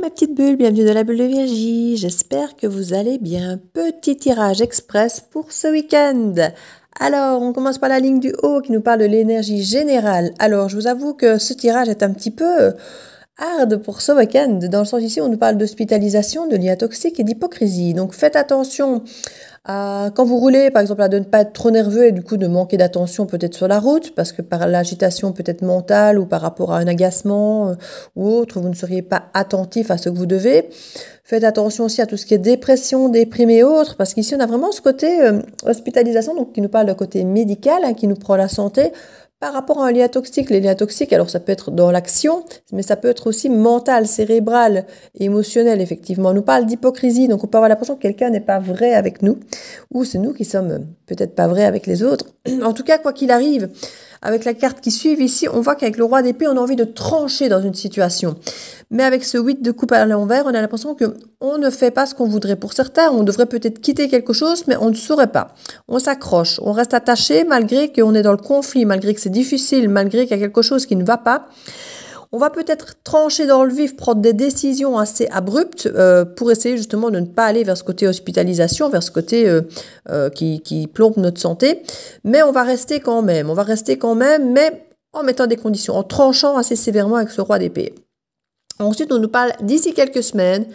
ma petite bulle, bienvenue dans la bulle de Virgie, j'espère que vous allez bien. Petit tirage express pour ce week-end. Alors, on commence par la ligne du haut qui nous parle de l'énergie générale. Alors, je vous avoue que ce tirage est un petit peu hard pour ce week-end, dans le sens ici on nous parle d'hospitalisation, de liens toxiques et d'hypocrisie. Donc faites attention quand vous roulez, par exemple, à de ne pas être trop nerveux et du coup de manquer d'attention peut-être sur la route, parce que par l'agitation peut-être mentale ou par rapport à un agacement ou autre, vous ne seriez pas attentif à ce que vous devez. Faites attention aussi à tout ce qui est dépression, déprime et autres, parce qu'ici on a vraiment ce côté hospitalisation, donc qui nous parle d'un côté médical, qui nous prend la santé, par rapport à un lien toxique. Les liens toxiques, alors ça peut être dans l'action, mais ça peut être aussi mental, cérébral, émotionnel, effectivement. On nous parle d'hypocrisie, donc on peut avoir l'impression que quelqu'un n'est pas vrai avec nous, ou c'est nous qui sommes peut-être pas vrais avec les autres. En tout cas, quoi qu'il arrive, avec la carte qui suit ici, on voit qu'avec le roi d'épée, on a envie de trancher dans une situation. Mais avec ce 8 de coupe à l'envers, on a l'impression qu'on ne fait pas ce qu'on voudrait. Pour certains, on devrait peut-être quitter quelque chose, mais on ne saurait pas. On s'accroche, on reste attaché malgré qu'on est dans le conflit, malgré que c'est difficile, malgré qu'il y a quelque chose qui ne va pas. On va peut-être trancher dans le vif, prendre des décisions assez abruptes pour essayer justement de ne pas aller vers ce côté hospitalisation, vers ce côté qui plombe notre santé. Mais on va rester quand même, mais en mettant des conditions, en tranchant assez sévèrement avec ce roi d'épée. Ensuite, on nous parle d'ici quelques semaines.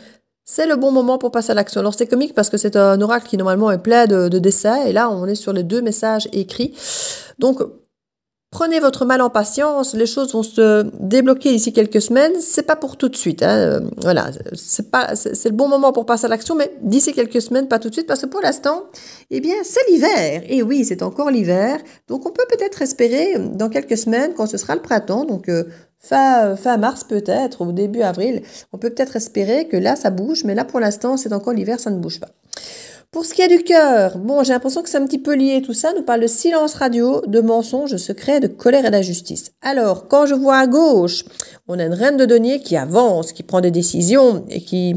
C'est le bon moment pour passer à l'action. Alors, c'est comique parce que c'est un oracle qui, normalement, est plein de dessins. Et là, on est sur les deux messages écrits. Donc, prenez votre mal en patience. Les choses vont se débloquer d'ici quelques semaines. C'est pas pour tout de suite. Voilà. C'est le bon moment pour passer à l'action, mais d'ici quelques semaines, pas tout de suite. Parce que pour l'instant, eh bien, c'est l'hiver. Et oui, c'est encore l'hiver. Donc, on peut peut-être espérer dans quelques semaines, quand ce sera le printemps, donc, fin mars peut-être, ou début avril, on peut peut-être espérer que là, ça bouge, mais là, pour l'instant, c'est encore l'hiver, ça ne bouge pas. Pour ce qui est du cœur, bon, j'ai l'impression que c'est un petit peu lié tout ça, nous parle de silence radio, de mensonges, de secrets, de colère et d'injustice. Alors, quand je vois à gauche, on a une reine de denier qui avance, qui prend des décisions et qui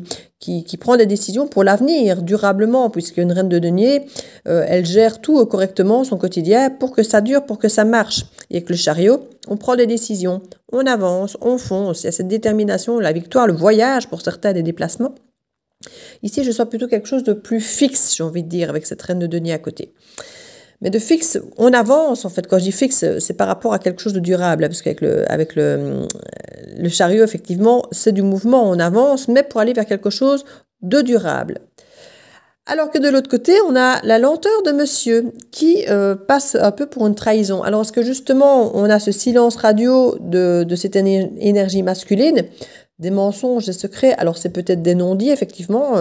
prend des décisions pour l'avenir, durablement, puisque une reine de denier, elle gère tout correctement, son quotidien, pour que ça dure, pour que ça marche. Et avec le chariot, on prend des décisions, on avance, on fonce, il y a cette détermination, la victoire, le voyage pour certains, des déplacements. Ici, je sens plutôt quelque chose de plus fixe, j'ai envie de dire, avec cette reine de denier à côté. Mais de fixe, on avance, en fait. Quand je dis fixe, c'est par rapport à quelque chose de durable, parce qu'avec le chariot, effectivement, c'est du mouvement, on avance, mais pour aller vers quelque chose de durable. Alors que de l'autre côté, on a la lenteur de monsieur qui passe un peu pour une trahison. Alors, est-ce que justement, on a ce silence radio de cette énergie masculine, des mensonges, des secrets? Alors, c'est peut-être des non-dits, effectivement.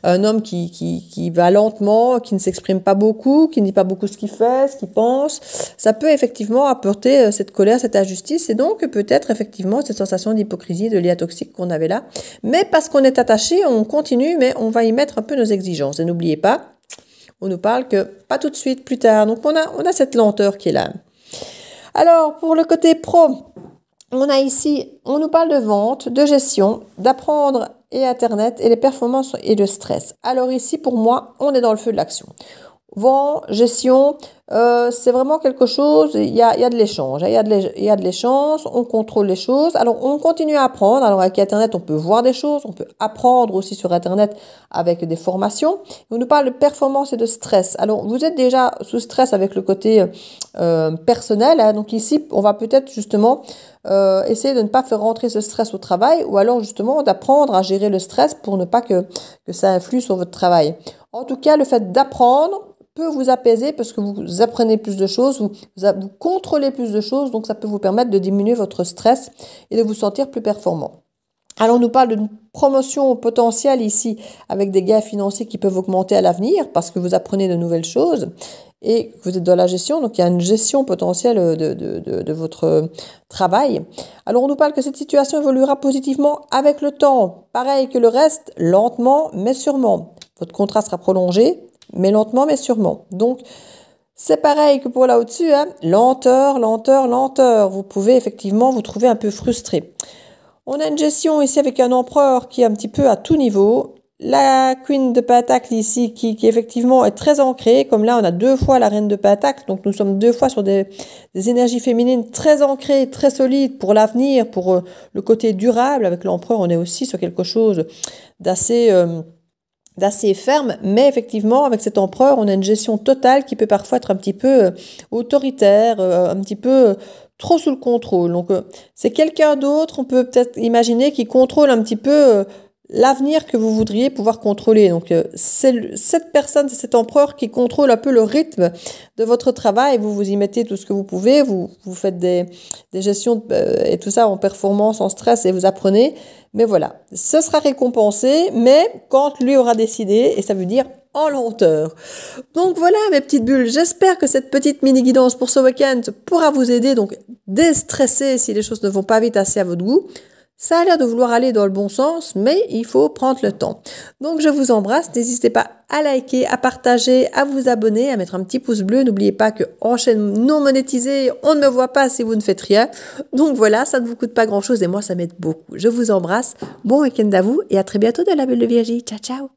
Un homme qui va lentement, qui ne s'exprime pas beaucoup, qui ne dit pas beaucoup ce qu'il fait, ce qu'il pense. Ça peut effectivement apporter cette colère, cette injustice, et donc peut-être effectivement cette sensation d'hypocrisie, de lien toxique qu'on avait là. Mais parce qu'on est attaché, on continue, mais on va y mettre un peu nos exigences. Et n'oubliez pas, on nous parle que pas tout de suite, plus tard. Donc on a cette lenteur qui est là. Alors, pour le côté pro, on a ici, on nous parle de vente, de gestion, d'apprendre et Internet et les performances et le stress. Alors ici, pour moi, on est dans le feu de l'action. Vente, gestion, c'est vraiment quelque chose, il y a de l'échange, il y a de l'échange, on contrôle les choses. Alors, on continue à apprendre. Alors, avec Internet, on peut voir des choses, on peut apprendre aussi sur Internet avec des formations. On nous parle de performance et de stress. Alors, vous êtes déjà sous stress avec le côté personnel, donc ici, on va peut-être justement essayer de ne pas faire rentrer ce stress au travail, ou alors justement d'apprendre à gérer le stress pour ne pas que ça influe sur votre travail. En tout cas, le fait d'apprendre peut vous apaiser parce que vous apprenez plus de choses, vous contrôlez plus de choses, donc ça peut vous permettre de diminuer votre stress et de vous sentir plus performant. Alors, on nous parle d'une promotion potentielle ici avec des gains financiers qui peuvent augmenter à l'avenir parce que vous apprenez de nouvelles choses et que vous êtes dans la gestion. Donc, il y a une gestion potentielle de votre travail. Alors, on nous parle que cette situation évoluera positivement avec le temps. Pareil que le reste, lentement mais sûrement. Votre contrat sera prolongé, mais lentement mais sûrement. Donc, c'est pareil que pour là au-dessus, lenteur, lenteur, lenteur. Vous pouvez effectivement vous trouver un peu frustré. On a une gestion ici avec un empereur qui est un petit peu à tout niveau. la Queen de Pentacle ici qui effectivement est très ancrée, comme là on a 2 fois la Reine de Pentacle, donc nous sommes 2 fois sur des énergies féminines très ancrées, très solides pour l'avenir, pour le côté durable. Avec l'Empereur, on est aussi sur quelque chose d'assez ferme, mais effectivement avec cet empereur on a une gestion totale qui peut parfois être un petit peu autoritaire, un petit peu trop sous le contrôle. Donc c'est quelqu'un d'autre, on peut peut-être imaginer, qui contrôle un petit peu l'avenir que vous voudriez pouvoir contrôler. Donc c'est cette personne, c'est cet empereur qui contrôle un peu le rythme de votre travail. Vous y mettez tout ce que vous pouvez, vous faites des gestions et tout ça en performance, en stress, et vous apprenez. Mais voilà, ce sera récompensé, mais quand lui aura décidé, et ça veut dire en lenteur. Donc voilà mes petites bulles, j'espère que cette petite mini-guidance pour ce week-end pourra vous aider, donc déstresser si les choses ne vont pas vite assez à votre goût. Ça a l'air de vouloir aller dans le bon sens, mais il faut prendre le temps. Donc je vous embrasse, n'hésitez pas à liker, à partager, à vous abonner, à mettre un petit pouce bleu. N'oubliez pas que en chaîne non monétisée, on ne me voit pas si vous ne faites rien. Donc voilà, ça ne vous coûte pas grand-chose et moi ça m'aide beaucoup. Je vous embrasse, bon week-end à vous et à très bientôt dans la Bulle de Virgie. Ciao ciao.